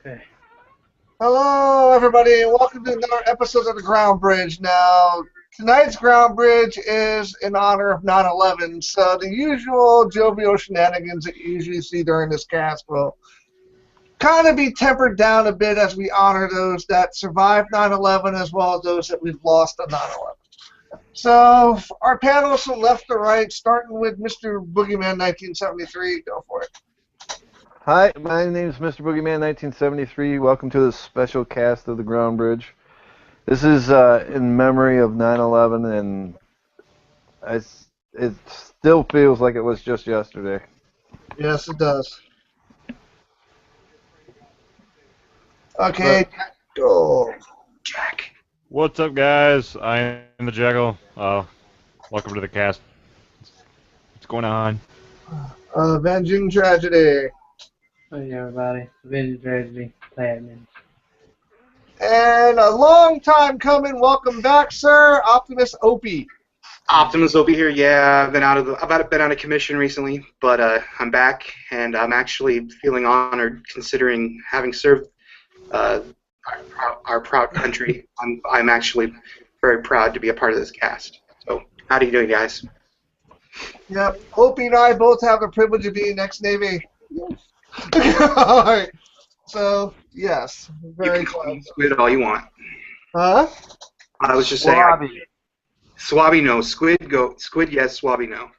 Okay. Hello, everybody, and welcome to another episode of the Groundbridge. Now, tonight's Groundbridge is in honor of 9/11, so the usual jovial shenanigans that you usually see during this cast will kind of be tempered down a bit as we honor those that survived 9/11 as well as those that we've lost on 9/11. So, our panelists from left to right, starting with Mr. Boogeyman 1973. Go for it. Hi, my name is Mr. Boogeyman 1973. Welcome to the special cast of the Groundbridge. This is in memory of 9/11, and it still feels like it was just yesterday. Yes, it does. Okay, go. Jack. What's up, guys? I am the Jackal. Welcome to the cast. What's going on? Avenging Tragedy. Hey everybody, Avenging Tragedy, Platinum. And a long time coming, welcome back, sir, Optimus Opie. Optimus will be here. Yeah, I've been out of commission recently, but I'm back, and I'm actually feeling honored considering having served our proud country. I'm actually very proud to be a part of this cast. So, how are you doing, guys? Yep, Opie and I both have the privilege of being ex-Navy. All right. So, yes, very you close. can squid all you want. Huh? I was just saying. Swabby no. Squid yes, Swabby no.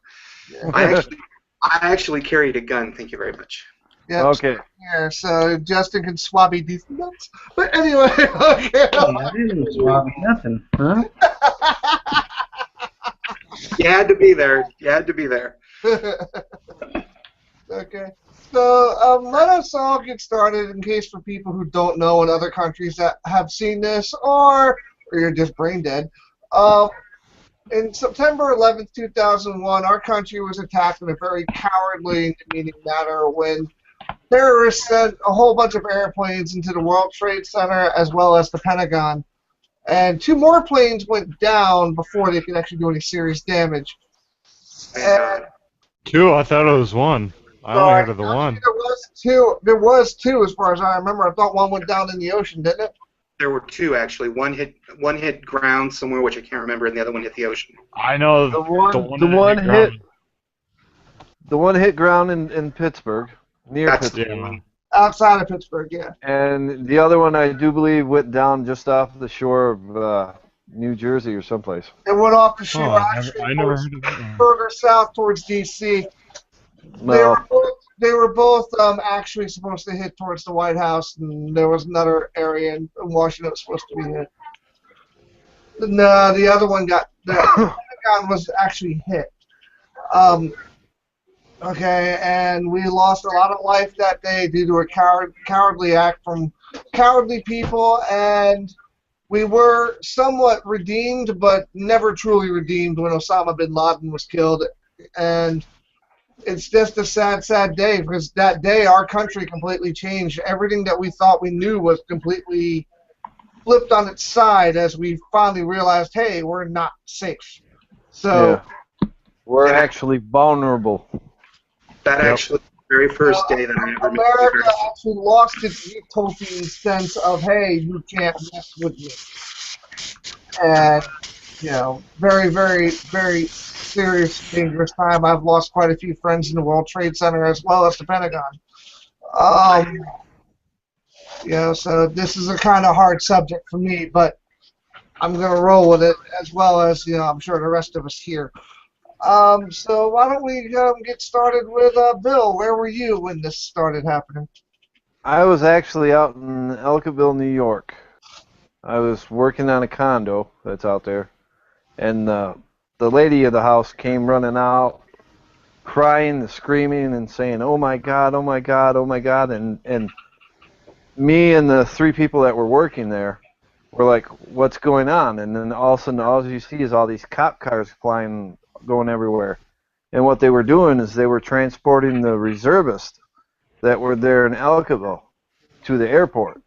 Yeah. I actually carried a gun, thank you very much. Yep, Okay. here, so Justin can swabby these nuts. But anyway, okay. I didn't swap nothing, huh? You had to be there. You had to be there. Okay. So let us all get started in case for people who don't know in other countries that have seen this or you're just brain dead. In September 11th, 2001, our country was attacked in a very cowardly and demeaning manner when terrorists sent a whole bunch of airplanes into the World Trade Center as well as the Pentagon. And 2 more planes went down before they could actually do any serious damage. And 2? I thought it was 1. I only heard of the 1. There was two, as far as I remember. I thought one went down in the ocean, didn't it? There were 2 actually. One hit ground somewhere, which I can't remember, and the other one hit the ocean. I know The one hit ground in Pittsburgh, near That's Pittsburgh. Yeah. Outside of Pittsburgh, yeah. And the other one, I do believe, went down just off the shore of New Jersey or someplace. It went off the shore, I never heard of that one. further south towards D.C. No. They were both actually supposed to hit towards the White House, and there was another area in Washington that was supposed to be hit. No, the other one the Pentagon was actually hit. Okay, and we lost a lot of life that day due to a cowardly act from cowardly people, and we were somewhat redeemed, but never truly redeemed when Osama bin Laden was killed. And it's just a sad, sad day, because that day our country completely changed. Everything that we thought we knew was completely flipped on its side as we finally realized, hey, we're not safe. So Yeah. We're actually vulnerable. That actually the very first day that I ever met America actually lost its utopian sense of, hey, you can't mess with me. And, you know, very, very, very serious, dangerous time. I've lost quite a few friends in the World Trade Center as well as the Pentagon. You know, so this is a kind of hard subject for me, but I'm going to roll with it as well as, you know, I'm sure the rest of us here. So why don't we get started with Bill? Where were you when this started happening? I was actually out in Ellicottville, New York. I was working on a condo that's out there, and the lady of the house came running out, crying and screaming and saying, "Oh my God, oh my God, oh my God," and me and the 3 people that were working there were like, "What's going on?" And then all of a sudden, all you see is all these cop cars flying, going everywhere. And what they were doing is they were transporting the reservists that were there in Ellicottville to the airport.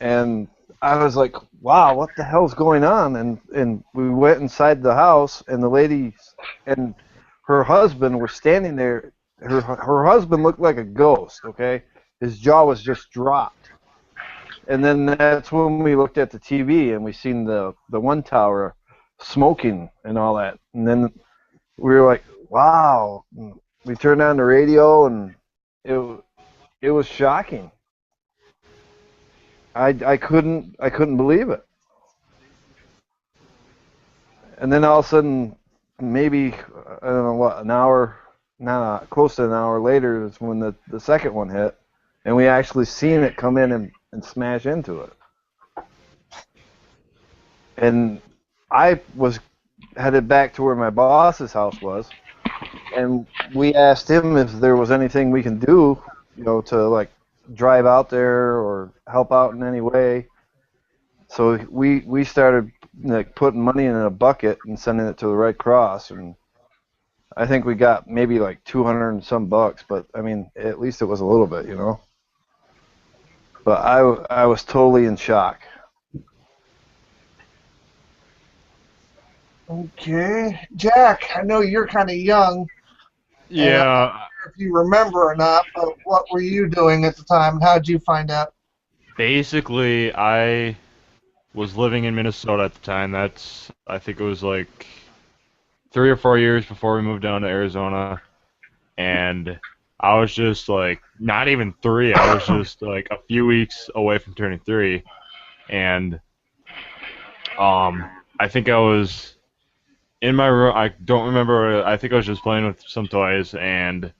And I was like, wow, what the hell's going on? And we went inside the house, and the lady and her husband were standing there. Her husband looked like a ghost, okay? his jaw was just dropped. And then that's when we looked at the TV and we seen the one tower smoking and all that. And then we were like, wow. We turned on the radio and it was shocking. I couldn't believe it. And then all of a sudden, maybe I don't know what, an hour, close to an hour later is when the second one hit, and we actually seen it come in and smash into it. And I was headed back to where my boss's house was, and we asked him if there was anything we can do, to like drive out there or help out in any way. So we started like putting money in a bucket and sending it to the Red Cross, and I think we got maybe like 200 and some bucks, but I mean at least it was a little bit, But I was totally in shock. Okay, Jack. I know you're kind of young. Yeah. I'm not sure if you remember or not, but what were you doing at the time, and how did you find out? Basically, I was living in Minnesota at the time. I think it was like 3 or 4 years before we moved down to Arizona. And I was just like, not even 3, I was just like a few weeks away from turning 3. And I think I was in my room. I don't remember. I think I was just playing with some toys, and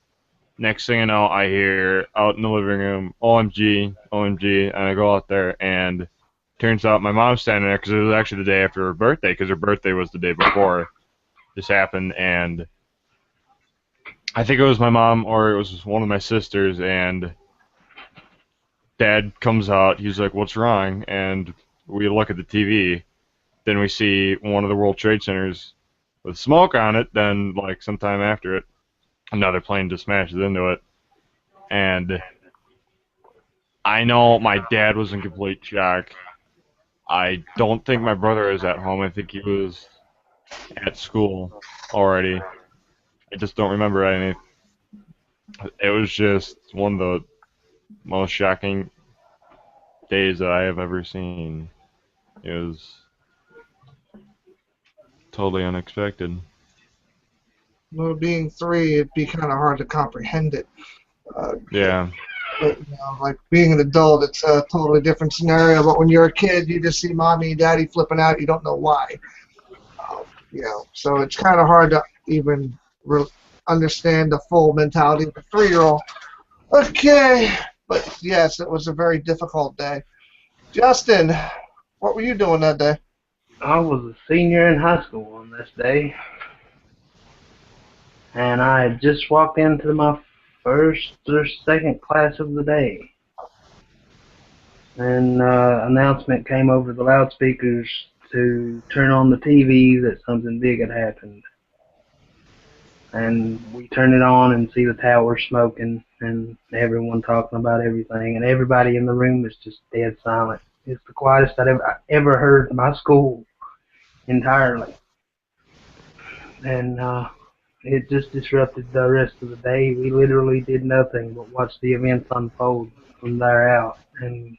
next thing I know, I hear out in the living room, OMG, OMG, and I go out there, and turns out my mom's standing there because it was actually the day after her birthday, because her birthday was the day before this happened, and I think it was my mom or it was one of my sisters, and Dad comes out. He's like, "What's wrong?" And we look at the TV. Then we see one of the World Trade Centers with smoke on it. Then, like, sometime after it, another plane just smashes into it. And I know my dad was in complete shock. I don't think my brother is at home. I think he was at school already. I just don't remember any. It was just one of the most shocking days that I have ever seen. It was totally unexpected. Well, being 3, it'd be kind of hard to comprehend it. Yeah. But, like being an adult, it's a totally different scenario. But when you're a kid, you just see mommy and daddy flipping out. You don't know why. So it's kind of hard to even understand the full mentality of a 3-year-old. Okay, but yes, it was a very difficult day. Justin, what were you doing that day? I was a senior in high school on this day, and I had just walked into my first or second class of the day. And announcement came over the loudspeakers to turn on the TV that something big had happened. And we turn it on and see the tower smoking and everyone talking about everything. And everybody in the room was just dead silent. It's the quietest I ever heard in my school entirely. And it just disrupted the rest of the day. We literally did nothing but watch the events unfold from there out. And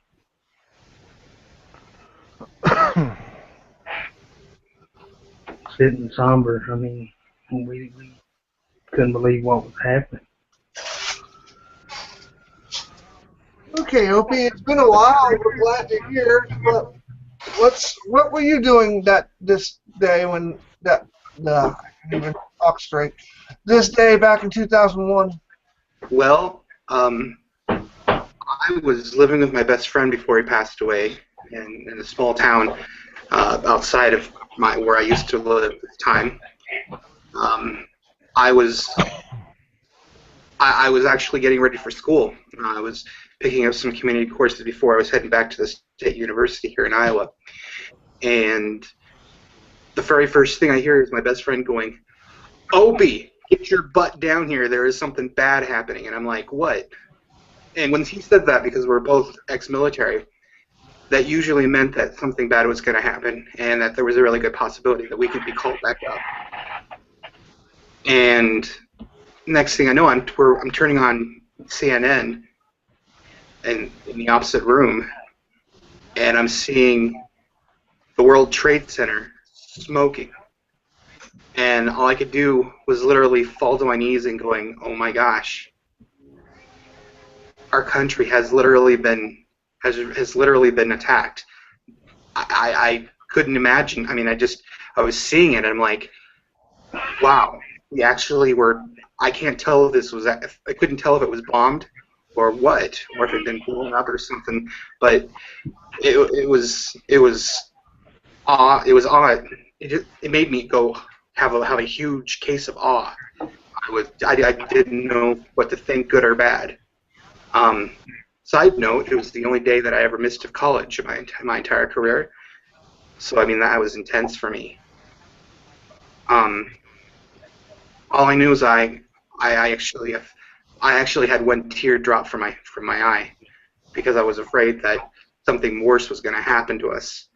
sitting somber. I mean, we couldn't believe what was happening. Okay, Opie, it's been a while. We're glad to hear. But what were you doing this day when I can't even talk straight. This day back in 2001. Well, I was living with my best friend before he passed away in a small town outside of where I used to live at the time. I was actually getting ready for school. I was picking up some community courses before I was heading back to the state university here in Iowa. And the very first thing I hear is my best friend going, "Opie, get your butt down here. There is something bad happening." And I'm like, "What?" And when he said that, because we're both ex-military, that usually meant that something bad was going to happen and that there was a really good possibility that we could be called back up. And next thing I know, I'm turning on CNN, in the opposite room, and I'm seeing the World Trade Center smoking. And all I could do was literally fall to my knees and going, "Oh my gosh, our country has literally been attacked." I couldn't imagine. I mean, I was seeing it, and I'm like, wow, we actually were. I can't tell if this was. I couldn't tell if it was bombed or what, or if it had been blown up or something. But it was awe. It was awe. It made me go have a huge case of awe. I didn't know what to think, good or bad. Side note, it was the only day that I ever missed of college in my entire career. So I mean that was intense for me. All I knew is I actually had one tear drop from my eye because I was afraid that something worse was going to happen to us,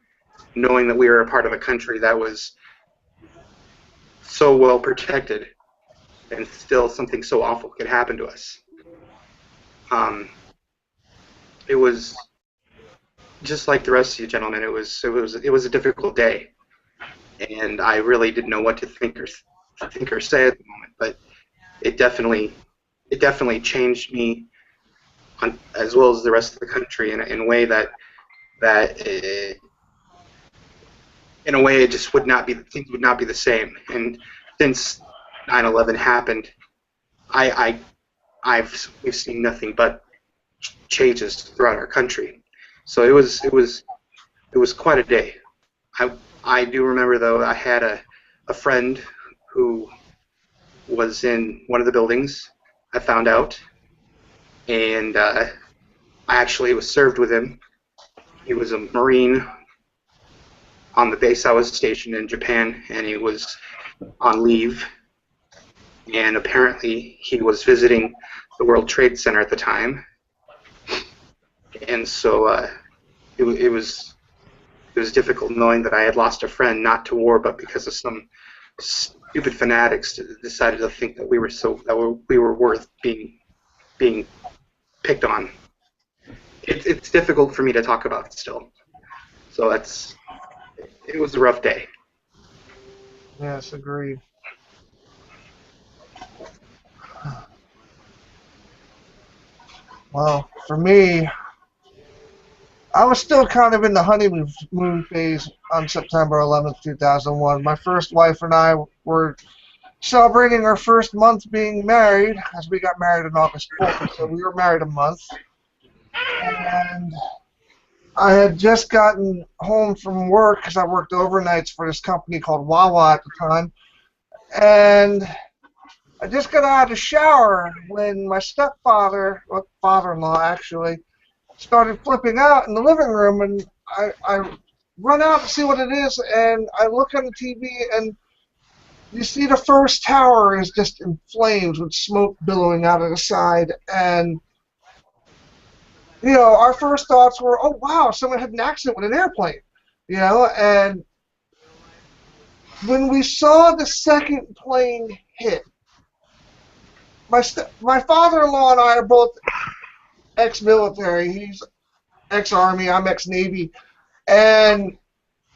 knowing that we were a part of a country that was so well protected, and still something so awful could happen to us. It was just like the rest of you gentlemen. It was a difficult day, and I really didn't know what to think or say at the moment. But it definitely changed me, as well as the rest of the country, in a way that in a way it just would not be, things would not be the same. And since 9/11 happened, we've seen nothing but changes throughout our country. So it was quite a day. I do remember, though, I had a friend who was in one of the buildings, I found out, and I actually was served with him. He was a Marine on the base I was stationed in Japan, and he was on leave, and apparently he was visiting the World Trade Center at the time, and so it was difficult knowing that I had lost a friend, not to war, but because of some stupid fanatics decided to think that we were worth being picked on. It's difficult for me to talk about still. So it was a rough day. Yes, agreed. Well, for me, I was still kind of in the honeymoon phase on September 11th, 2001. My first wife and I were celebrating our first month being married, as we got married on August 4th, so we were married a month. And I had just gotten home from work because I worked overnights for this company called Wawa at the time. And I just got out of the shower when my stepfather, or father-in-law actually, started flipping out in the living room, and I run out to see what it is, and I look on the TV, and you see the first tower is just in flames with smoke billowing out of the side, and you know, our first thoughts were, oh wow, someone had an accident with an airplane, you know, and when we saw the second plane hit, my father-in-law and I are both ex-military. He's ex-Army, I'm ex-Navy, and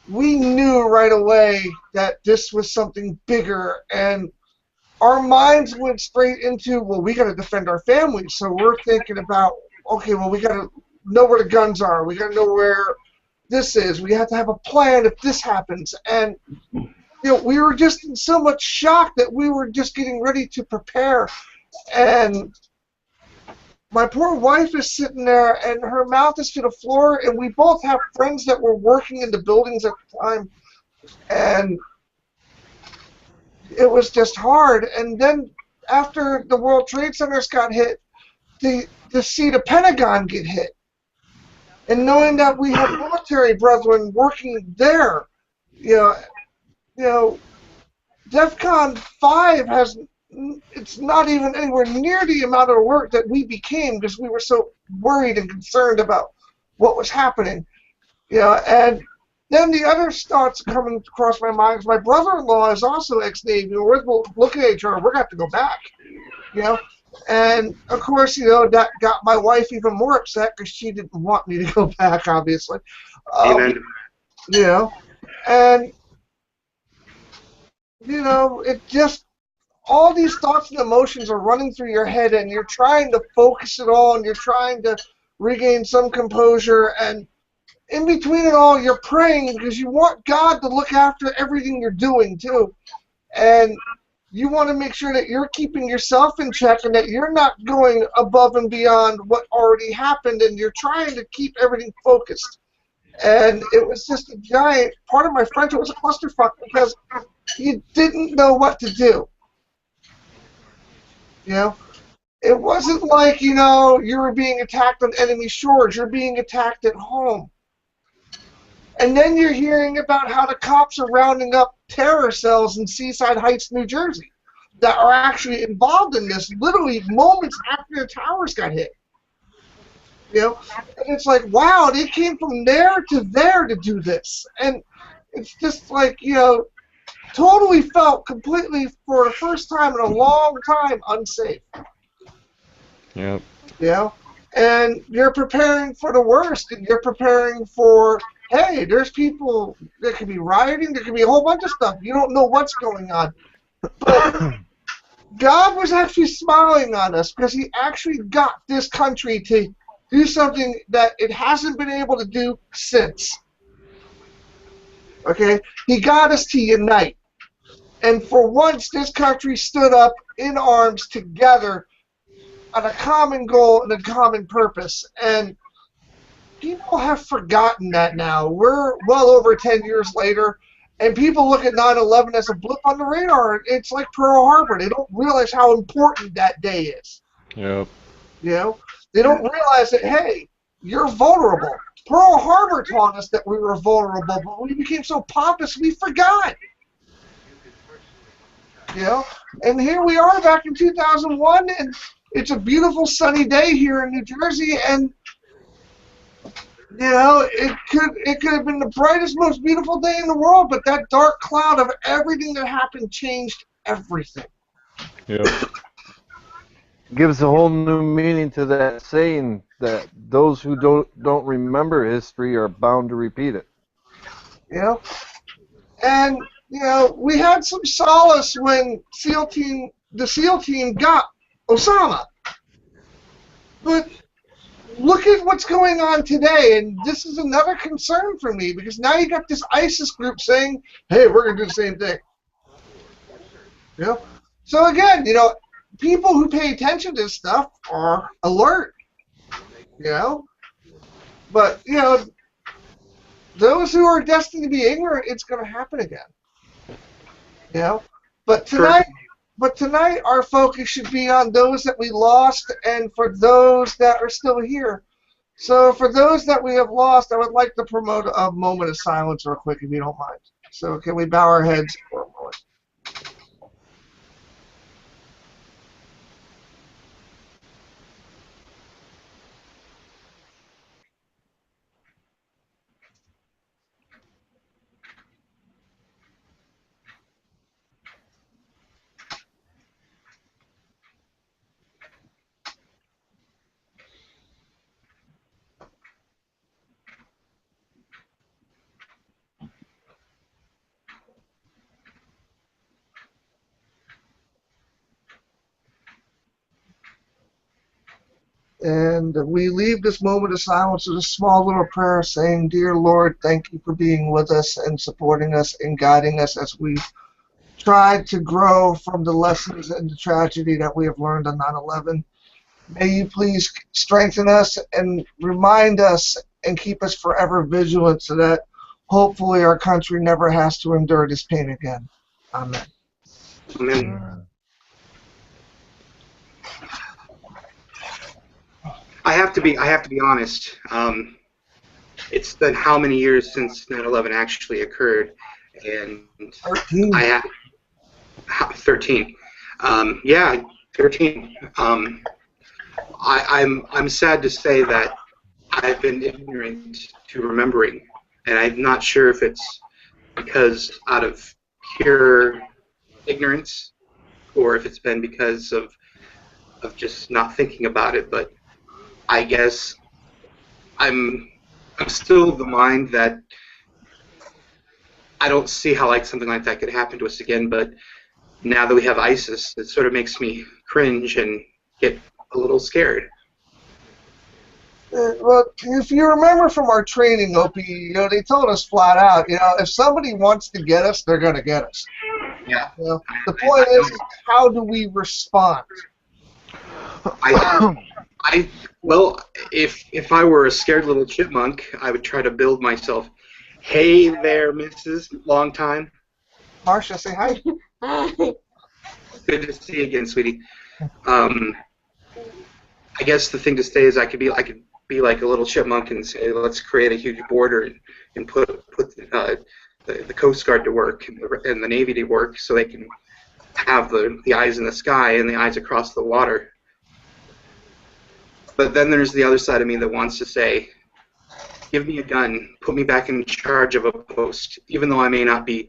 we knew right away that this was something bigger, and our minds went straight into, well, we got to defend our families, so we're thinking about, okay, well, we got to know where the guns are, we got to know where this is, we have to have a plan if this happens, and you know, we were just in so much shock that we were just getting ready to prepare, and my poor wife is sitting there, and her mouth is to the floor, and we both have friends that were working in the buildings at the time, and it was just hard. And then after the World Trade Centers got hit, to see the Pentagon get hit, and knowing that we have military brethren working there, you know, DEFCON 5 has, it's not even anywhere near the amount of work that we became because we were so worried and concerned about what was happening. You know, and then the other thoughts coming across my mind is my brother-in-law is also ex-Navy. We're looking at each other, we're going to have to go back. You know, And of course, that got my wife even more upset because she didn't want me to go back, obviously. Amen. You know, and it just all these thoughts and emotions are running through your head, and you're trying to focus it all, and you're trying to regain some composure, and in between it all, you're praying because you want God to look after everything you're doing too, and you want to make sure that you're keeping yourself in check and that you're not going above and beyond what already happened, and you're trying to keep everything focused. And it was just a giant part of my friendship was a clusterfuck because you didn't know what to do. It wasn't like, you were being attacked on enemy shores. You're being attacked at home. And then you're hearing about how the cops are rounding up terror cells in Seaside Heights, New Jersey, that are actually involved in this literally moments after the towers got hit. And it's like, wow, they came from there to do this. And it's just like, totally felt completely, for the first time in a long time, unsafe. Yep. And you're preparing for the worst, and you're preparing for, hey, there's people that could be rioting, there could be a whole bunch of stuff. You don't know what's going on. But God was actually smiling on us because he actually got this country to do something that it hasn't been able to do since. Okay? He got us to unite. And for once, this country stood up in arms together on a common goal and a common purpose. And people have forgotten that now. We're well over 10 years later, and people look at 9/11 as a blip on the radar. It's like Pearl Harbor. They don't realize how important that day is. Yep. They don't realize that, hey, you're vulnerable. Pearl Harbor taught us that we were vulnerable, but we became so pompous we forgot. And here we are back in 2001, and it's a beautiful sunny day here in New Jersey, and it could have been the brightest, most beautiful day in the world, but that dark cloud of everything that happened changed everything. Yep. Gives a whole new meaning to that saying that those who don't remember history are bound to repeat it. And we had some solace when the SEAL team got Osama. But look at what's going on today, and this is another concern for me because now you got this ISIS group saying, hey, we're going to do the same thing. So again, people who pay attention to this stuff are alert. But, those who are destined to be ignorant, it's going to happen again. But tonight our focus should be on those that we lost and for those that are still here. So for those that we have lost, I would like to promote a moment of silence real quick, if you don't mind. So can we bow our heads for a moment? And we leave this moment of silence with a small little prayer saying, Dear Lord, thank you for being with us and supporting us and guiding us as we tried to grow from the lessons and the tragedy that we have learned on 9/11. May you please strengthen us and remind us and keep us forever vigilant so that hopefully our country never has to endure this pain again. Amen. Amen. I have to be honest. It's been how many years since 9/11 actually occurred, and 13. I have 13. Yeah, 13. I'm sad to say that I've been ignorant to remembering, and I'm not sure if it's because out of pure ignorance or if it's been because of of just not thinking about it. But I guess I'm still of the mind that I don't see how like something like that could happen to us again. But now that we have ISIS, it sort of makes me cringe and get a little scared. Well, if you remember from our training, Opie, they told us flat out, if somebody wants to get us, they're going to get us. Yeah. The point is, how do we respond? Well, if I were a scared little chipmunk, I would try to build myself. Hey there, Mrs. Long time. Marcia, say hi. Good to see you again, sweetie. I guess the thing to say is I could be like a little chipmunk and say, let's create a huge border and put the Coast Guard to work and the Navy to work so they can have the eyes in the sky and the eyes across the water. But then there's the other side of me that wants to say, give me a gun, put me back in charge of a post, even though I may not be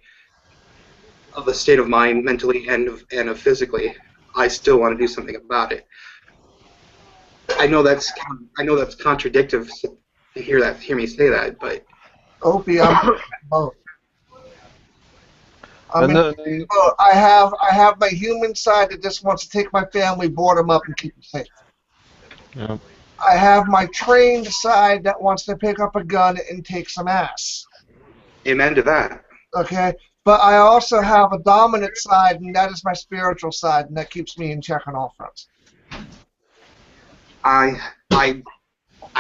of a state of mind mentally and of physically. I still want to do something about it. I know that's contradictory to hear me say that, but Opie, I'm both. And I have my human side that just wants to take my family, board them up, and keep them safe. Yep. I have my trained side that wants to pick up a gun and take some ass. amen to that. Okay? But I also have a dominant side, and that is my spiritual side, and that keeps me in check on all fronts. I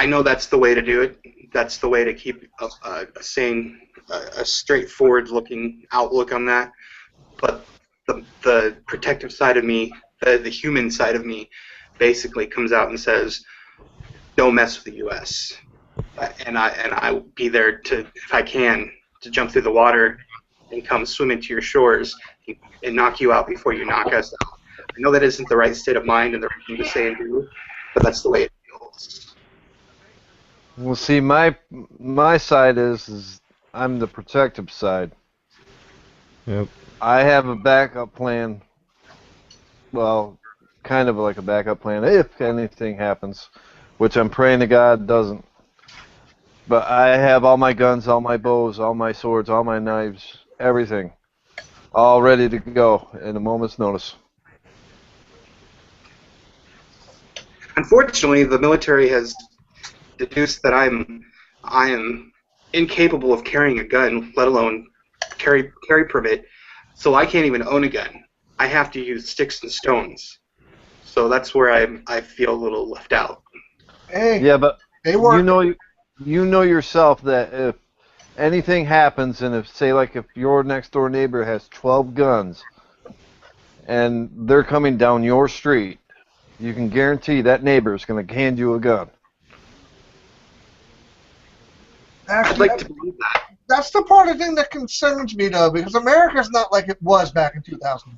know that's the way to do it. That's the way to keep a sane, a straightforward-looking outlook on that. But the protective side of me, the human side of me, basically comes out and says, "Don't mess with the U.S." And I will be there to, if I can, to jump through the water and come swim into your shores and knock you out before you knock us out. I know that isn't the right state of mind and the right thing to say and do, but that's the way it feels. well, see, my side is I'm the protective side. Yep. I have a backup plan. Well, kind of like a backup plan if anything happens, which I'm praying to God doesn't. But I have all my guns, all my bows, all my swords, all my knives, everything, all ready to go in a moment's notice. Unfortunately, the military has deduced that I am incapable of carrying a gun, let alone carry permit, so I can't even own a gun. I have to use sticks and stones. So that's where I feel a little left out. Hey, Yeah, but they work. you know yourself that if anything happens, and if your next door neighbor has 12 guns, and they're coming down your street, you can guarantee that neighbor is going to hand you a gun. I'd Actually, like to believe that. that's the part of the thing that concerns me, though, because America's not like it was back in 2001.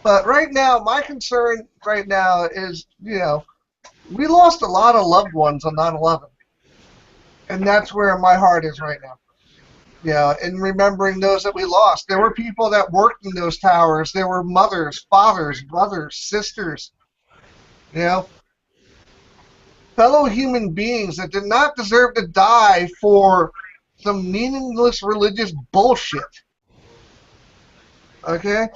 But right now, my concern right now is, we lost a lot of loved ones on 9/11. And that's where my heart is right now. And remembering those that we lost. There were people that worked in those towers. There were mothers, fathers, brothers, sisters, fellow human beings that did not deserve to die for some meaningless religious bullshit. Okay?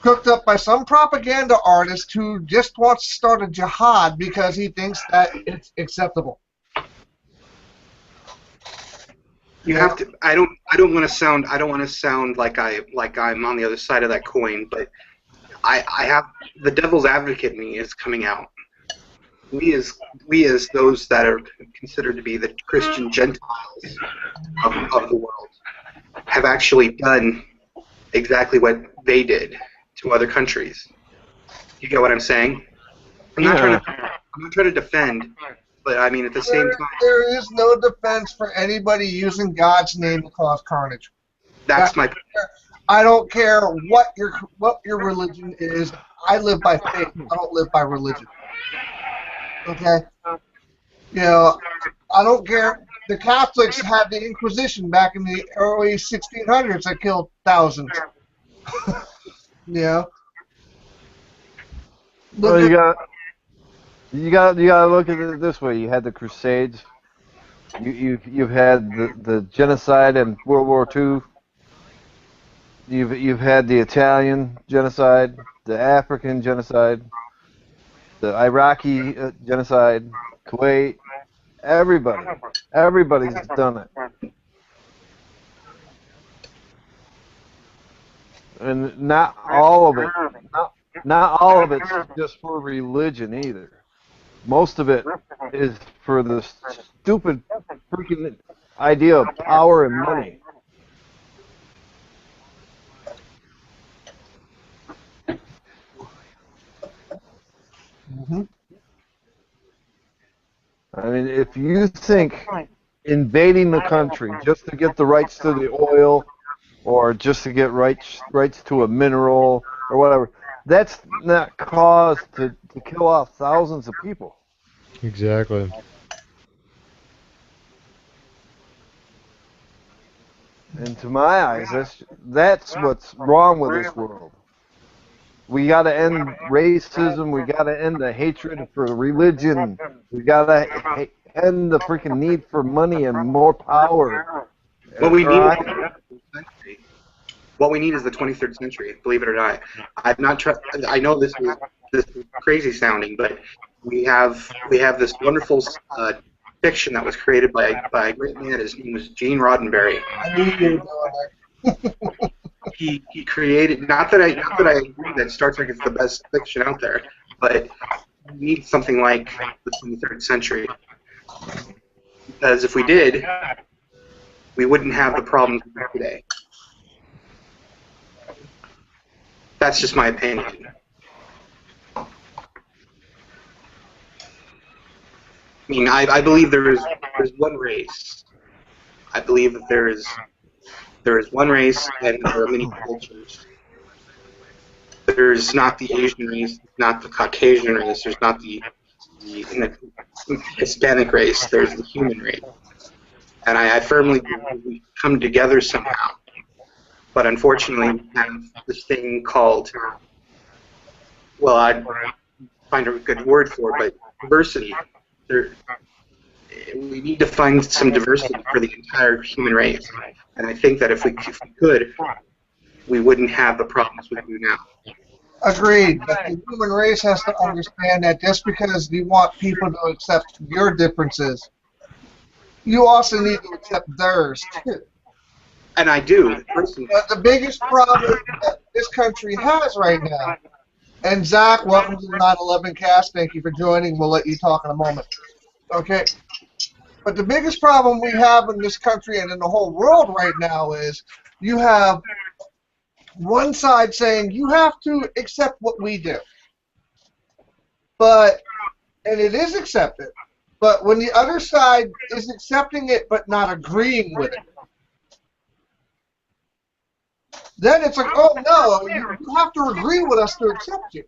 Cooked up by some propaganda artist who just wants to start a jihad because he thinks that it's acceptable. You have to. I don't want to sound like I'm on the other side of that coin, but I have the devil's advocate in me is coming out. We as those that are considered to be the Christian Gentiles of the world have actually done exactly what they did to other countries. You get what I'm saying? I'm not trying to defend, but I mean at the same time, there is no defense for anybody using God's name to cause carnage. that's my. I don't care what your religion is. I live by faith. I don't live by religion. Okay? I don't care. The Catholics had the Inquisition back in the early 1600s that killed thousands. Well, you got to look at it this way. You had the Crusades. You've had the genocide in World War II. You've had the Italian genocide, the African genocide, the Iraqi genocide, Kuwait. Everybody's done it, and not all of it. Not all of it's just for religion either. Most of it is for the stupid freaking idea of power and money. Mm-hmm. I mean, if you think invading the country just to get the rights to the oil or just to get rights to a mineral or whatever, that's not cause to kill off thousands of people. Exactly. And to my eyes, that's what's wrong with this world. We got to end racism. We got to end the hatred for religion. We got to end the freaking need for money and more power. What we need what we need is the 23rd century, believe it or not. I've not tried. I know this is crazy sounding, but we have this wonderful fiction that was created by a great man. His name was Gene Roddenberry. I knew you were going there. He created, not that I agree that Star Trek is the best fiction out there, but we need something like the 23rd century, because if we did, we wouldn't have the problems we have today. That's just my opinion. I mean, I believe there's one race. I believe that there is one race, and there are many cultures. There's not the Asian race, not the Caucasian race, there's not the Hispanic race, there's the human race. And I firmly believe we come together somehow. But unfortunately, we have this thing called, well, I'd find a good word for it, but diversity. We need to find some diversity for the entire human race. And I think that if we could, we wouldn't have the problems we do now. Agreed. But the human race has to understand that just because you want people to accept your differences, you also need to accept theirs, too. And I do, personally. But the biggest problem that this country has right now, and Zach, welcome to the 9/11 cast. Thank you for joining. We'll let you talk in a moment. Okay? But the biggest problem we have in this country and in the whole world right now is you have one side saying you have to accept what we do. And it is accepted. But when the other side is accepting it but not agreeing with it, then it's like, oh no, you have to agree with us to accept you.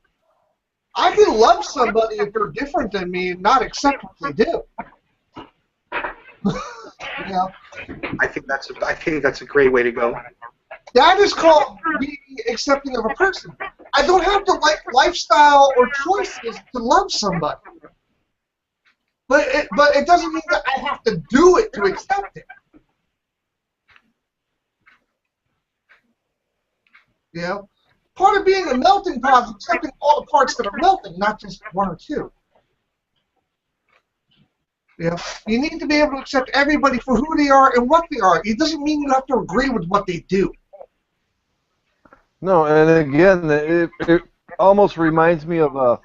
I can love somebody if they're different than me and not accept what they do. You know? I think that's a great way to go. That is called being accepting of a person. I don't have to like lifestyle or choices to love somebody. But it doesn't mean that I have to do it to accept it. You know? Part of being a melting pot is accepting all the parts that are melting, not just one or two. You know? You need to be able to accept everybody for who they are and what they are. It doesn't mean you have to agree with what they do. No, and again, it almost reminds me of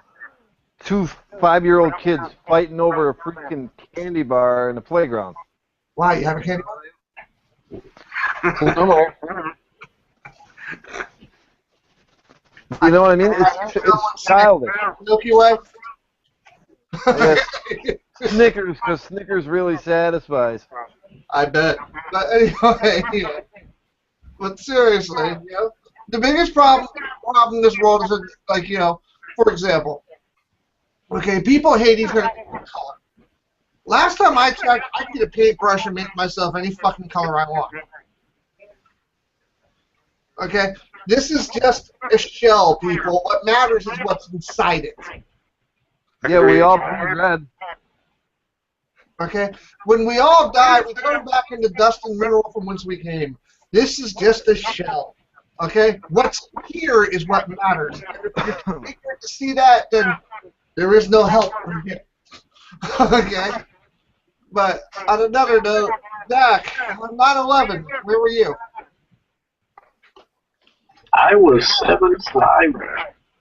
two 5-year-old kids fighting over a freaking candy bar in the playground. Why, you have a candy bar? No. You know what I mean? It's childish. Milky Way? Snickers, because Snickers really satisfies. I bet. But anyway, but seriously, you know, the biggest problem in this world is, like, you know, for example, okay, people hate each other for color. Last time I checked, I could get a paintbrush and make myself any fucking color I want. Okay? This is just a shell, people. What matters is what's inside it. Yeah, we all bleed red. Okay? When we all die, we turn back into dust and mineral from whence we came. This is just a shell. Okay? What's here is what matters. And if you're too ignorant to see that, then there is no help for you. Okay? But on another note, Dak, on 9/11, where were you? I was 7, so I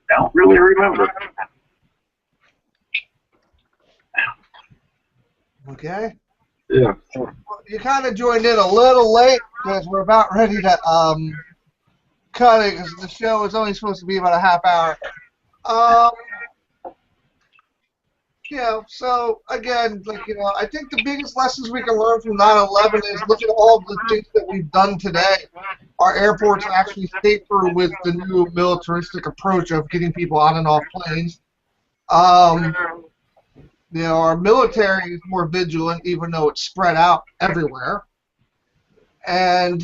don't really remember. Okay? Yeah. Well, you kind of joined in a little late because we're about ready to cut it because the show is only supposed to be about a half hour. So again, I think the biggest lessons we can learn from 9/11 is look at all the things that we've done today. Our airports are actually safer with the new militaristic approach of getting people on and off planes. Our military is more vigilant, even though it's spread out everywhere. And,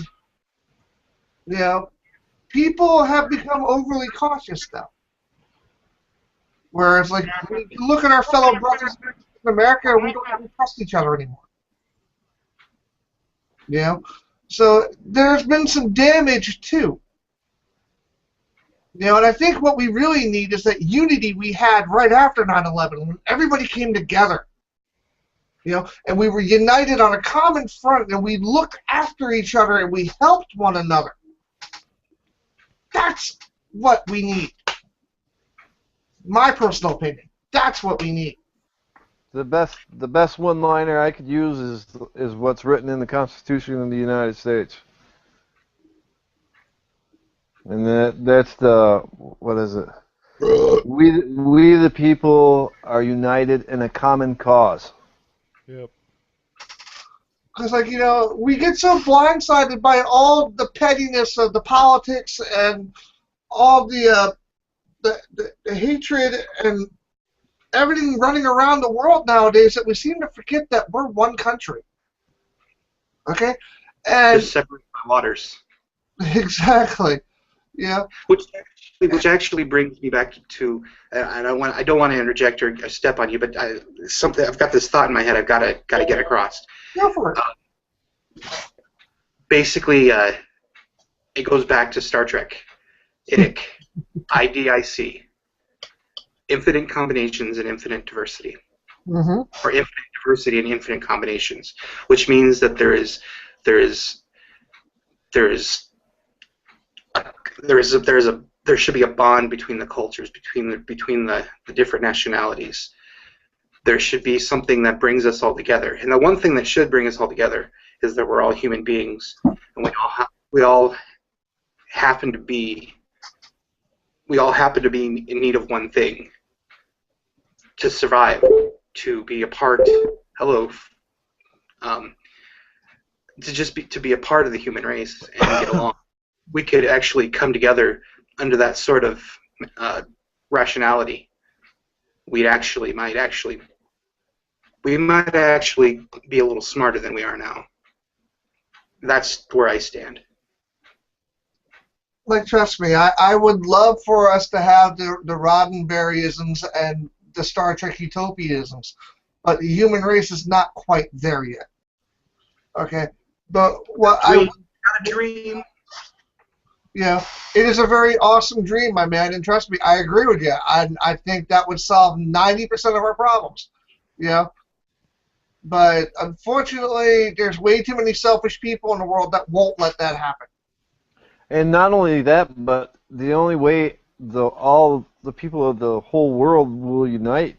people have become overly cautious now. Whereas, when you look at our fellow brothers in America, we don't even trust each other anymore. So there's been some damage, too. And I think what we really need is that unity we had right after 9/11, when everybody came together, and we were united on a common front, and we looked after each other, and we helped one another. That's what we need. My personal opinion. That's what we need. The best one-liner I could use is what's written in the Constitution of the United States. And that's what is it? We the people are united in a common cause. Yep. Because, we get so blindsided by all the pettiness of the politics and all the hatred and everything running around the world nowadays that we seem to forget that we're one country. Okay? And Just separate my waters. Exactly. Yeah. Which actually brings me back to I don't want to interject or step on you, but I've got this thought in my head I've got to get across. Go for it. Basically, it goes back to Star Trek, IDIC, IDIC, infinite combinations and infinite diversity, or infinite diversity and infinite combinations, which means that there should be a bond between the cultures, between the different nationalities. There should be something that brings us all together. And the one thing that should bring us all together is that we're all human beings, and we all happen to be in need of one thing to survive, to be a part. To be a part of the human race and get along. We could actually come together under that sort of rationality. We might actually be a little smarter than we are now. That's where I stand. Trust me, I would love for us to have the Roddenberryisms and the Star Trek utopianisms, but the human race is not quite there yet. Okay, but what Got a dream. Yeah, it is a very awesome dream, my man, and trust me, I agree with you. I think that would solve 90% of our problems. But unfortunately, there's way too many selfish people in the world that won't let that happen. And not only that, but the only way all the people of the whole world will unite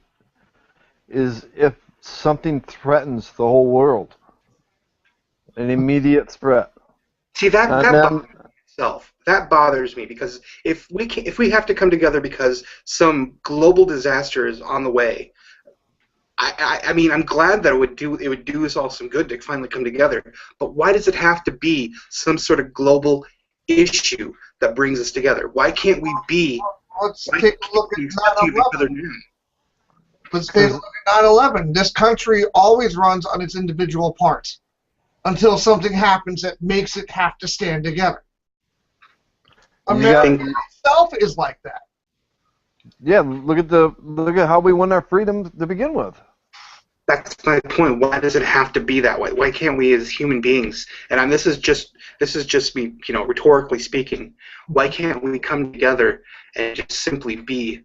is if something threatens the whole world. An immediate threat. See, that bothers me, because if we have to come together because some global disaster is on the way, I mean, I'm glad that it would do us all some good to finally come together. But why does it have to be some sort of global issue that brings us together? Why can't we be? Let's take a look at 9/11. Let's take a look at 9/11. This country always runs on its individual parts until something happens that makes it have to stand together. America itself is like that. Yeah, look at how we won our freedom to begin with. That's my point. Why does it have to be that way? Why can't we, as human beings, and this is just me, rhetorically speaking, why can't we come together and just simply be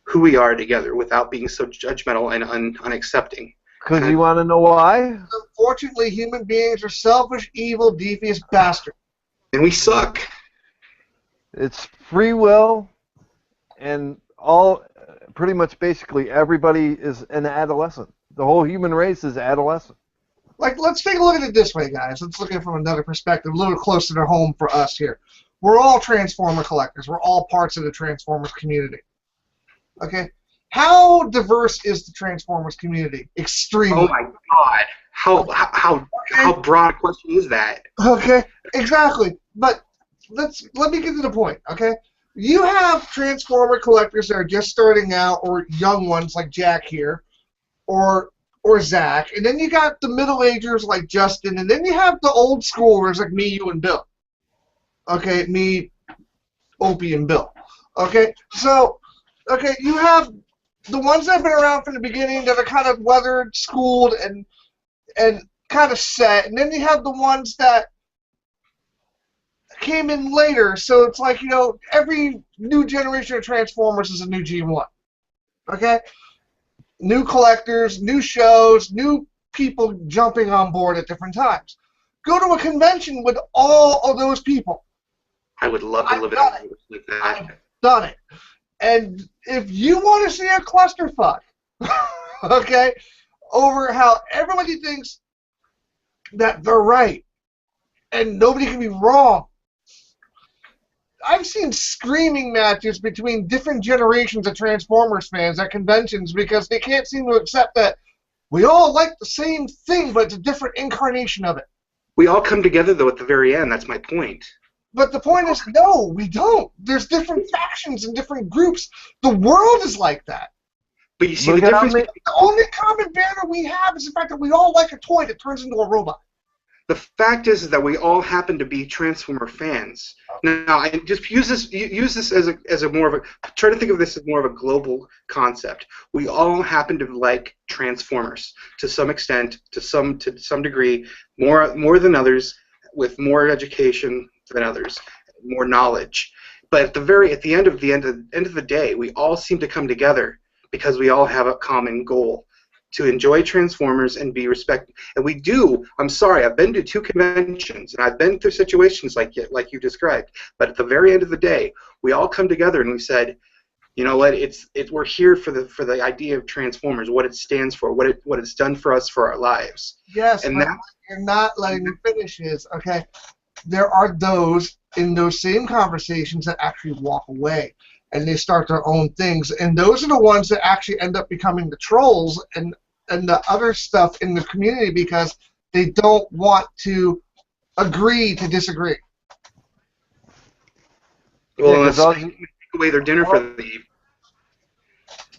who we are together without being so judgmental and unaccepting? Because you want to know why? Unfortunately, human beings are selfish, evil, devious bastards. And we suck. It's free will, and pretty much basically everybody is an adolescent. The whole human race is adolescent. Like, let's take a look at it this way, guys. Let's look at it from another perspective, a little closer to home for us here. We're all Transformer collectors. We're all parts of the Transformers community. Okay? How diverse is the Transformers community? Extremely. Oh my God! How broad a question is that? Okay, exactly. But let me get to the point. Okay, you have Transformer collectors that are just starting out, or young ones like Jack here, or Zach, and then you got the middle-agers like Justin, and then you have the old schoolers like me, you, and Bill. Okay, me, Opie, and Bill. Okay, so you have the ones that have been around from the beginning that are kind of weathered, schooled, and kind of set, and then you have the ones that came in later. So it's like, every new generation of Transformers is a new G1. Okay? New collectors, new shows, new people jumping on board at different times. Go to a convention with all of those people. I would love to live in a world like that. I've done it. And if you want to see a clusterfuck, okay, over how everybody thinks that they're right and nobody can be wrong, I've seen screaming matches between different generations of Transformers fans at conventions because they can't seem to accept that we all like the same thing, but it's a different incarnation of it. We all come together, though, at the very end. That's my point. But the point is, no, we don't. There's different factions and different groups. The world is like that. But you see, the difference. The only common banner we have is the fact that we all like a toy that turns into a robot. The fact is that we all happen to be Transformer fans. Now, I just use this as a more of a, try to think of this as more of a global concept. We all happen to like Transformers to some extent, to some degree, more than others, with more education than others, more knowledge. But at the end of the day, we all seem to come together because we all have a common goal: to enjoy Transformers and be respected. And we do. I'm sorry, I've been to 2 conventions, and I've been through situations like you described. But at the very end of the day, we all come together and we said, you know what? We're here for the idea of Transformers, what it stands for, what it's done for us for our lives. Yes, and but you're not letting me finish. Okay, there are those in those same conversations that actually walk away. And they start their own things, and those are the ones that actually end up becoming the trolls and the other stuff in the community because they don't want to agree to disagree. Well, let's take away their dinner for the evening.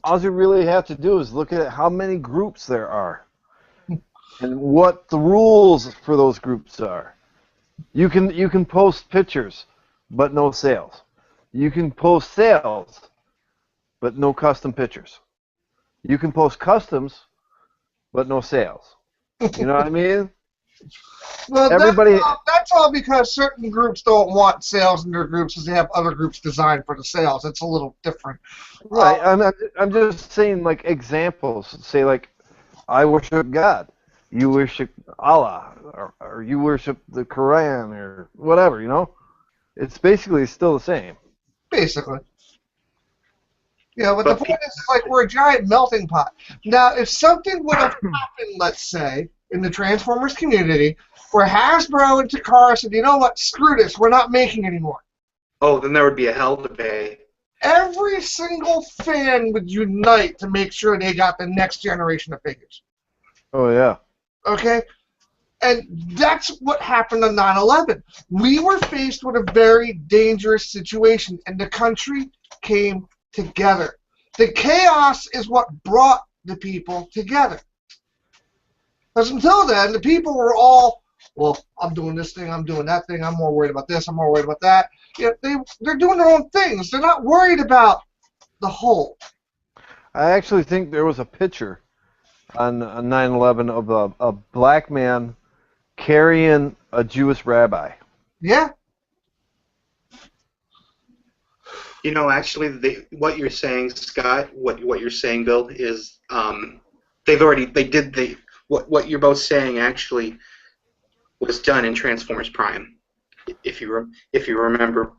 All you really have to do is look at how many groups there are and what the rules for those groups are. You can post pictures, but no sales. You can post sales, but no custom pictures. You can post customs, but no sales. You know what I mean? Well, that's all because certain groups don't want sales in their groups because they have other groups designed for the sales. It's a little different. Right. I'm just saying, like, examples. Say, like, I worship God. You worship Allah. Or you worship the Quran or whatever, you know? It's basically still the same. Basically. Yeah, but the point is, like, we're a giant melting pot. Now, if something would have happened, let's say, in the Transformers community, where Hasbro and Takara said, you know what, screw this, we're not making anymore. Oh, then there would be a hell to pay. Every single fan would unite to make sure they got the next generation of figures. Oh, yeah. Okay? And that's what happened on 9/11. We were faced with a very dangerous situation, and the country came together. The chaos is what brought the people together. Because until then, the people were all well, I'm doing this thing, I'm doing that thing, I'm more worried about this, I'm more worried about that. You know, they're doing their own things. They're not worried about the whole. I actually think there was a picture on 9/11 of a black man carrying a Jewish rabbi. Yeah. You know, actually, what you're saying, Scott, what you're saying, Bill, is what you're both saying actually was done in Transformers Prime. If you remember,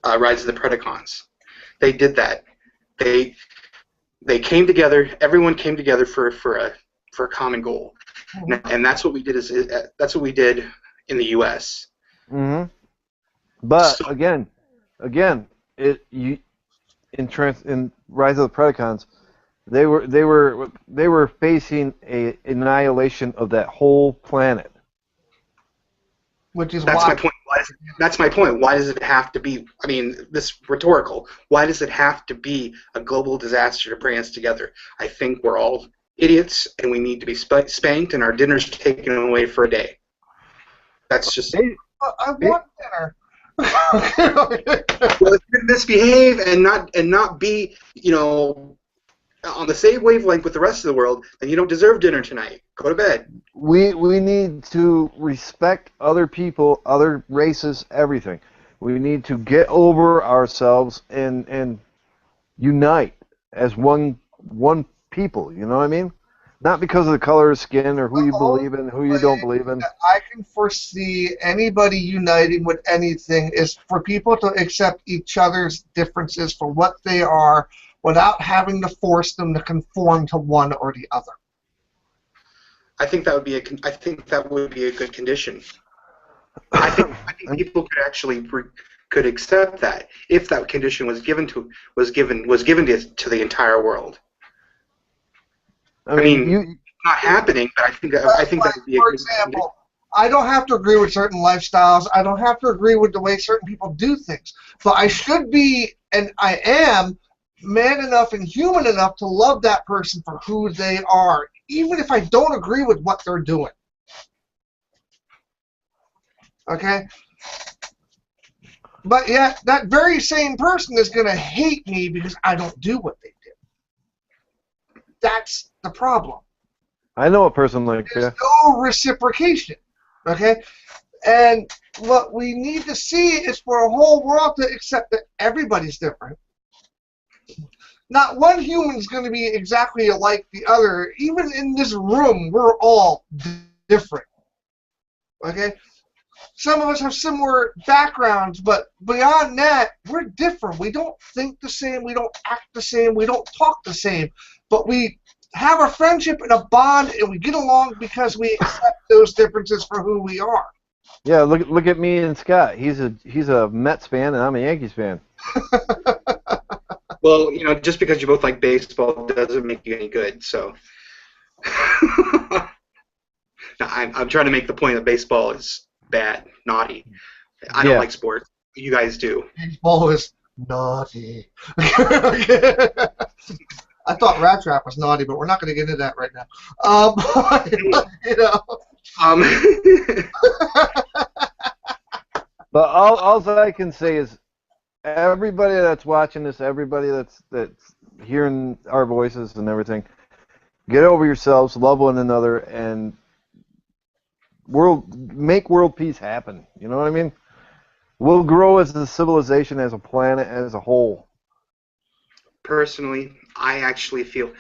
Rise of the Predacons, they did that. They came together. Everyone came together for a common goal, and that's what we did. That's what we did in the U.S. Mm-hmm. But So- again, in Rise of the Predacons, they were facing a annihilation of that whole planet. Which is That's why. my point. That's my point. Why does it have to be? I mean, this rhetorical. Why does it have to be a global disaster to bring us together? I think we're all idiots, and we need to be spanked, and our dinner's taken away for a day. That's just. I want dinner. Well, if you misbehave and not be, on the same wavelength with the rest of the world, then you don't deserve dinner tonight. Go to bed. We need to respect other people, other races, everything. We need to get over ourselves and unite as one people. You know what I mean? Not because of the color of skin or who you believe in, who you don't believe in. I can foresee anybody uniting with anything is for people to accept each other's differences for what they are without having to force them to conform to one or the other. I think that would be a good condition. I think people could actually could accept that if that condition was given to the entire world. I mean, it's not happening, but I think that would be a For good example, I don't have to agree with certain lifestyles. I don't have to agree with the way certain people do things. But I should be, and I am, man enough and human enough to love that person for who they are, even if I don't agree with what they're doing. Okay? But yet, that very same person is going to hate me because I don't do what they do. That's the problem. I know a person like There's that. no reciprocation. Okay? And what we need to see is for a whole world to accept that everybody's different. Not one human is going to be exactly like the other. Even in this room, we're all different. Okay? Some of us have similar backgrounds, but beyond that, we're different. We don't think the same. We don't act the same. We don't talk the same. But we have a friendship and a bond, and we get along because we accept those differences for who we are. Yeah, look at me and Scott. He's a Mets fan and I'm a Yankees fan. Well, just because you both like baseball doesn't make you any good. So, I'm trying to make the point that baseball is bad, naughty. I don't like sports. You guys do. Baseball is naughty. I thought Rat Trap was naughty, but we're not going to get into that right now. But all I can say is, everybody that's watching this, everybody that's hearing our voices and everything, get over yourselves, love one another, and make world peace happen. You know what I mean? We'll grow as a civilization, as a planet, as a whole. Personally, I actually feel,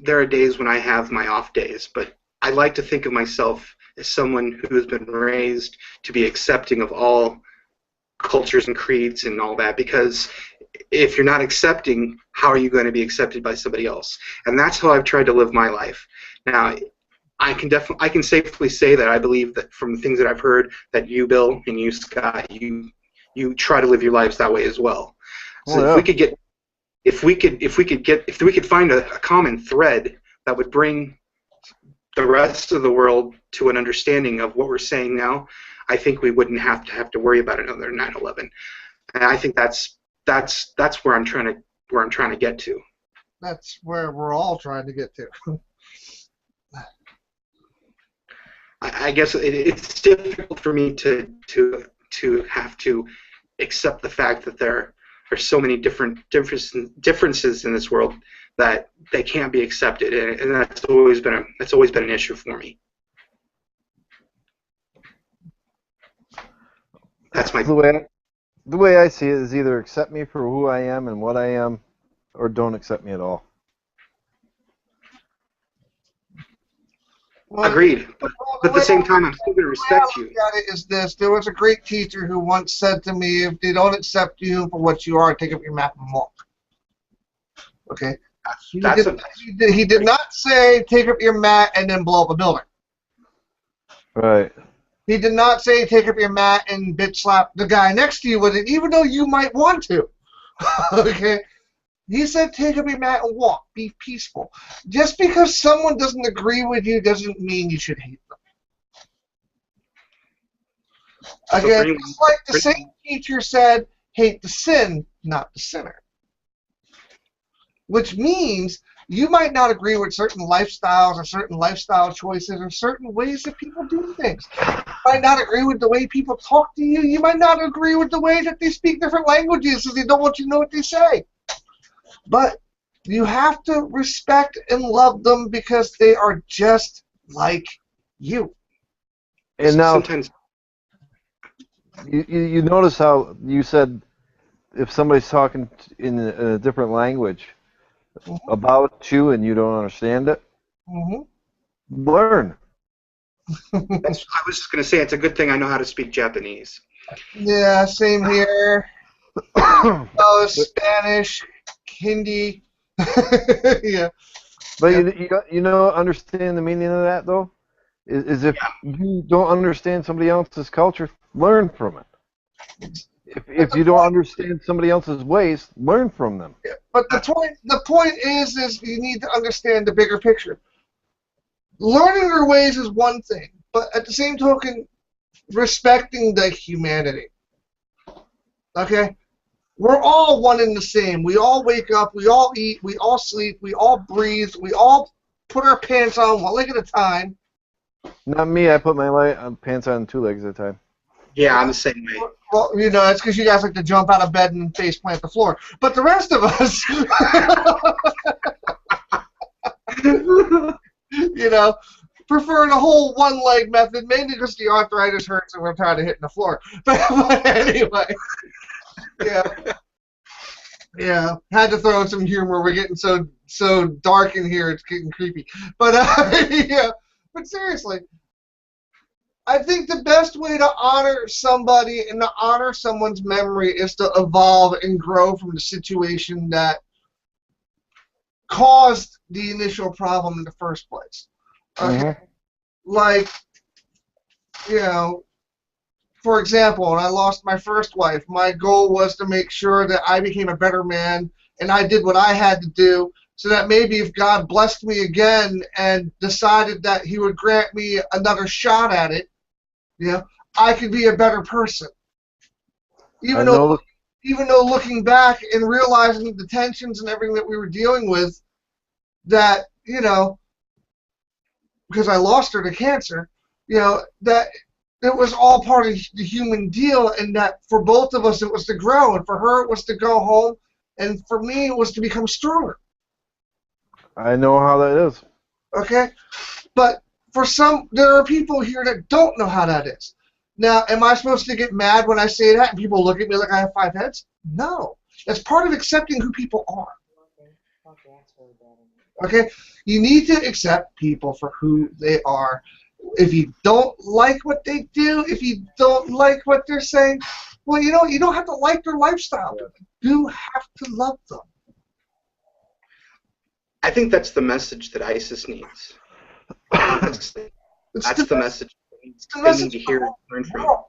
there are days when I have my off days, but I like to think of myself as someone who has been raised to be accepting of all cultures and creeds and all that, because if you're not accepting, how are you going to be accepted by somebody else? And that's how I've tried to live my life. Now, I can safely say that I believe that from the things that I've heard, that you, Bill, and you, Scott, you try to live your lives that way as well. So if we could find a common thread that would bring the rest of the world to an understanding of what we're saying now, I think we wouldn't have to worry about another 9/11. And I think that's where I'm trying to get to. That's where we're all trying to get to. I guess it's difficult for me to have to accept the fact that there are so many differences in this world that they can't be accepted, and that's always been an issue for me. That's my the way I see it is either accept me for who I am and what I am, or don't accept me at all. Well, agreed. But at the same time, I'm still going to respect you. Got it is this. There was a great teacher who once said to me, if they don't accept you for what you are, take up your mat and walk. Okay? He did not say take up your mat and then blow up a building. Right. He did not say take up your mat and bitch slap the guy next to you with it, even though you might want to. Okay? He said take up your mat and walk. Be peaceful. Just because someone doesn't agree with you doesn't mean you should hate them. Again, just like the same teacher said, hate the sin, not the sinner. Which means you might not agree with certain lifestyles or certain lifestyle choices or certain ways that people do things. You might not agree with the way people talk to you. You might not agree with the way that they speak different languages because they don't want you to know what they say. But you have to respect and love them because they are just like you. And now, sometimes you notice how you said if somebody's talking in a different language about you and you don't understand it, learn. I was just going to say it's a good thing I know how to speak Japanese. Yeah, same here. Spanish, Hindi. Yeah. But you know, understand the meaning of that though? Is if you don't understand somebody else's culture, learn from it. If you don't understand somebody else's ways, learn from them. Yeah, but the point is you need to understand the bigger picture. Learning their ways is one thing, but at the same token, respecting the humanity. Okay? We're all one and the same. We all wake up, we all eat, we all sleep, we all breathe, we all put our pants on one leg at a time. Not me. I put my pants on 2 legs at a time. Yeah, I'm the same way. Well, you know, that's because you guys like to jump out of bed and face plant the floor. But the rest of us, you know, prefer the whole one-leg method, mainly because the arthritis hurts and we're tired of hitting the floor. But anyway, yeah, had to throw in some humor. We're getting so dark in here, it's getting creepy. But yeah, but seriously, I think the best way to honor somebody and to honor someone's memory is to evolve and grow from the situation that caused the initial problem in the first place. Okay? Like, you know, for example, when I lost my first wife, my goal was to make sure that I became a better man and I did what I had to do so that maybe if God blessed me again and decided that he would grant me another shot at it, you know, I could be a better person. Even though looking back and realizing the tensions and everything that we were dealing with, that, you know, because I lost her to cancer, you know, that it was all part of the human deal, and that for both of us it was to grow, and for her it was to go home, and for me it was to become stronger. I know how that is. Okay? But for some, there are people here that don't know how that is. Now, am I supposed to get mad when I say that and people look at me like I have 5 heads? No. That's part of accepting who people are. Okay? You need to accept people for who they are. If you don't like what they do, if you don't like what they're saying, well, you know, you don't have to like their lifestyle. You do have to love them. I think that's the message that ISIS needs. Honestly. That's the message they need to hear and learn from.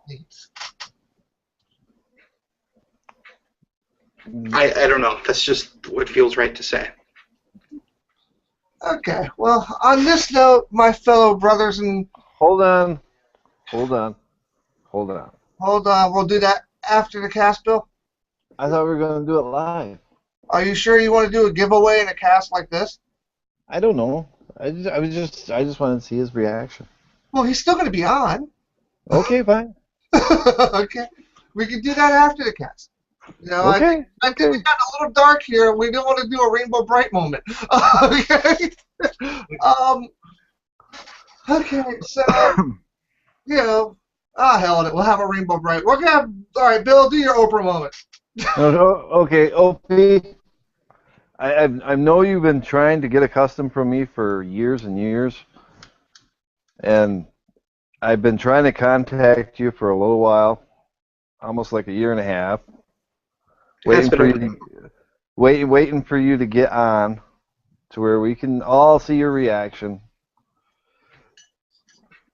I don't know. That's just what feels right to say. Okay, well, on this note, my fellow brothers and... Hold on. We'll do that after the cast, Bill? I thought we were going to do it live. Are you sure you want to do a giveaway in a cast like this? I don't know. I just wanted to see his reaction. Well, he's still going to be on. Okay, fine. Okay. We can do that after the cast. You know, Okay. I think we got a little dark here. We don't want to do a Rainbow Bright moment. Okay. Okay, so, you know, hell with it. We'll have a Rainbow Bright. We're gonna have, all right, Bill, do your Oprah moment. Okay, OP. I know you've been trying to get a custom from me for years and years, and I've been trying to contact you for a little while, almost like a year and a half, waiting for you to get on to where we can all see your reaction.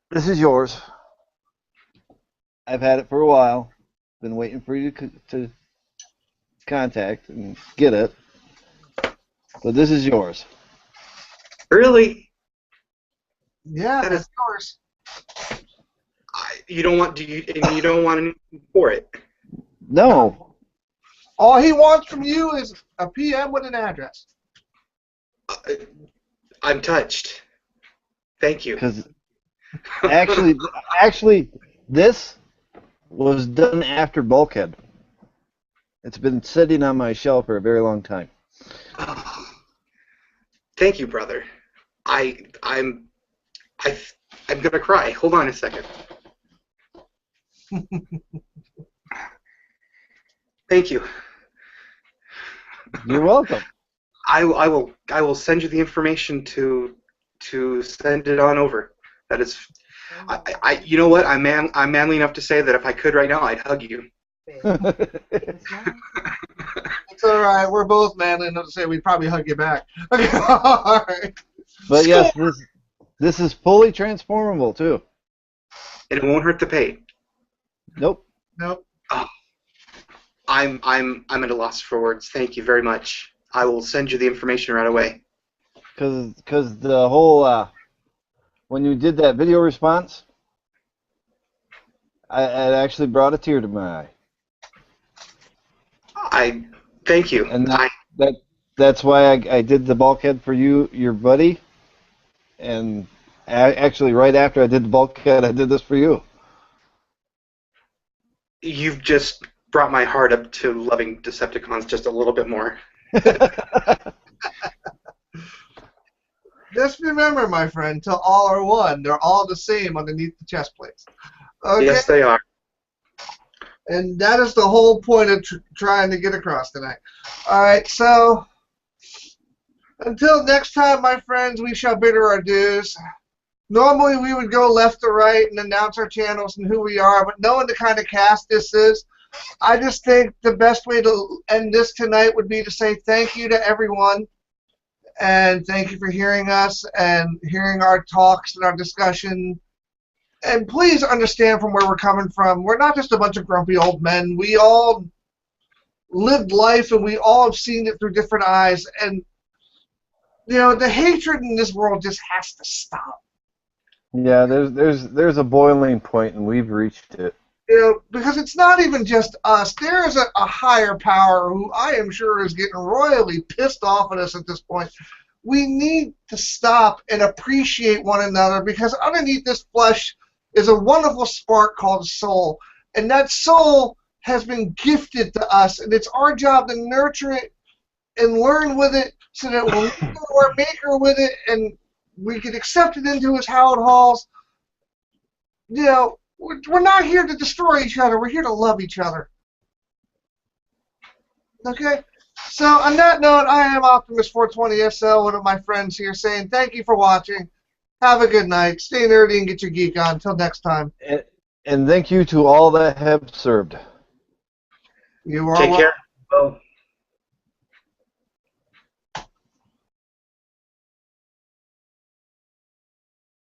This is yours. I've had it for a while. Been waiting for you to contact and get it. But this is yours. Really? Yeah, That that's is- yours. You don't want you don't want anything for it. No. All he wants from you is a PM with an address. I'm touched. Thank you. Because actually, this was done after Bulkhead. It's been sitting on my shelf for a very long time. Thank you, brother. I'm gonna cry. Hold on a second. Thank you. You're welcome. I will send you the information to send it on over. That is, you know what? I'm manly enough to say that if I could right now, I'd hug you. It's all right. We're both manly enough to say we'd probably hug you back. Okay, all right. But yes, this is fully transformable too. And it won't hurt to pay. Nope. Nope. I'm at a loss for words. Thank you very much. I will send you the information right away. Because the whole when you did that video response, it actually brought a tear to my eye. Thank you. And that's why I did the Bulkhead for you, your buddy. And actually, right after I did the Bulkhead, I did this for you. You've just brought my heart up to loving Decepticons just a little bit more. Just remember, my friend, till all are one. They're all the same underneath the chest plates. Okay? Yes, they are. And that is the whole point of trying to get across tonight. All right, so until next time, my friends, we shall bid our dues. Normally, we would go left to right and announce our channels and who we are, but knowing the kind of cast this is, I just think the best way to end this tonight would be to say thank you to everyone, and thank you for hearing us and hearing our talks and our discussion. And please understand from where we're coming from. We're not just a bunch of grumpy old men. We all lived life, and we all have seen it through different eyes. And, you know, the hatred in this world just has to stop. Yeah, there's a boiling point, and we've reached it. You know, because it's not even just us. There is a higher power who I am sure is getting royally pissed off at us at this point. We need to stop and appreciate one another, because underneath this flesh is a wonderful spark called soul. And that soul has been gifted to us, and it's our job to nurture it and learn with it so that we'll know our maker with it and we get accepted into his hallowed halls. You know, we're not here to destroy each other. We're here to love each other. Okay? So, on that note, I am Optimus420SL, one of my friends here, saying thank you for watching. Have a good night. Stay nerdy and get your geek on. Until next time. And thank you to all that have served. You are Take welcome. care. Oh.